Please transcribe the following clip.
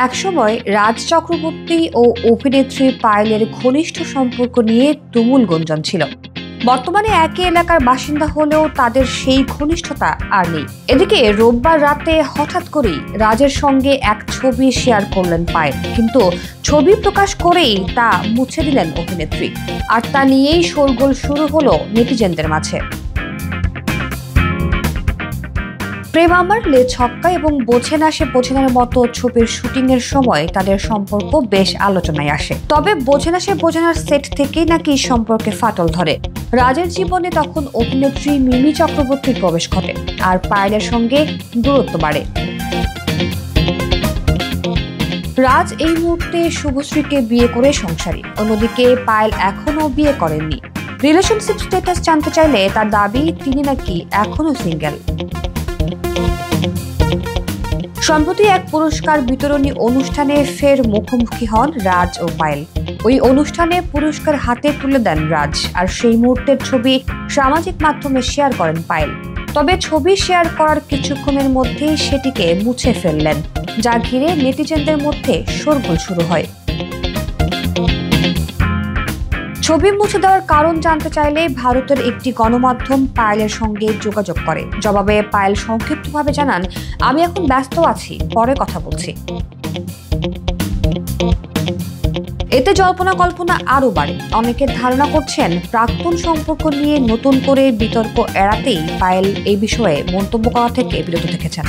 একসময় রাজ চক্রবর্তী ও অভিনেত্রী পায়েলের ঘনিষ্ঠ সম্পর্ক নিয়ে তুমুল গুঞ্জন ছিল। বর্তমানে একই এলাকার বাসিন্দা হলেও তাদের সেই ঘনিষ্ঠতা আর নেই। এদিকে রোববার রাতে হঠাৎ করেই রাজের সঙ্গে এক ছবি শেয়ার করলেন পায়েল, কিন্তু ছবি প্রকাশ করেই তা মুছে দিলেন অভিনেত্রী। আর তা নিয়েই শোরগোল শুরু হলো নেটিজেনদের মাঝে। প্রেম আমার লে ছক্কা এবং বোঝে না সে বোঝে নার মতো ছবির শুটিং এর সময় তাদের সম্পর্ক বেশ আলোচনায় আসে। তবে বোঝে না সে বোঝে নার সেট থেকেই নাকি সম্পর্কে ফাটল ধরে। রাজের জীবনে তখন অভিনেত্রী মিমি চক্রবর্তীর প্রবেশ ঘটে, আর পায়েলের সঙ্গে দূরত্ব বাড়ে। রাজ এই মুহূর্তে শুভশ্রীকে বিয়ে করে সংসারী, অন্যদিকে পায়েল এখনো বিয়ে করেননি। রিলেশনশিপ স্ট্যাটাস জানতে চাইলে তার দাবি তিনি নাকি এখনো সিঙ্গেল। সম্প্রতি এক পুরস্কার বিতরণী অনুষ্ঠানে ফের মুখোমুখি হন রাজ ও পায়েল। ওই অনুষ্ঠানে পুরস্কার হাতে তুলে দেন রাজ, আর সেই মুহূর্তের ছবি সামাজিক মাধ্যমে শেয়ার করেন পায়েল। তবে ছবি শেয়ার করার কিছুক্ষণের মধ্যেই সেটিকে মুছে ফেললেন, যা ঘিরে নেটিজেনদের মধ্যে শোরগোল শুরু হয়। ছবি মুছে দেওয়ার কারণ জানতে চাইলে ভারতের একটি গণমাধ্যম পায়েলের সঙ্গে যোগাযোগ করে। জবাবে পায়েল সংক্ষিপ্তভাবে জানান, আমি এখন ব্যস্ত আছি, পরে কথা বলছি। এতে জল্পনা কল্পনা আরো বাড়ে। অনেকে ধারণা করছেন প্রাক্তন সম্পর্ক নিয়ে নতুন করে বিতর্ক এড়াতেই পায়েল এই বিষয়ে মন্তব্য করা থেকে বিরত থেকেছেন।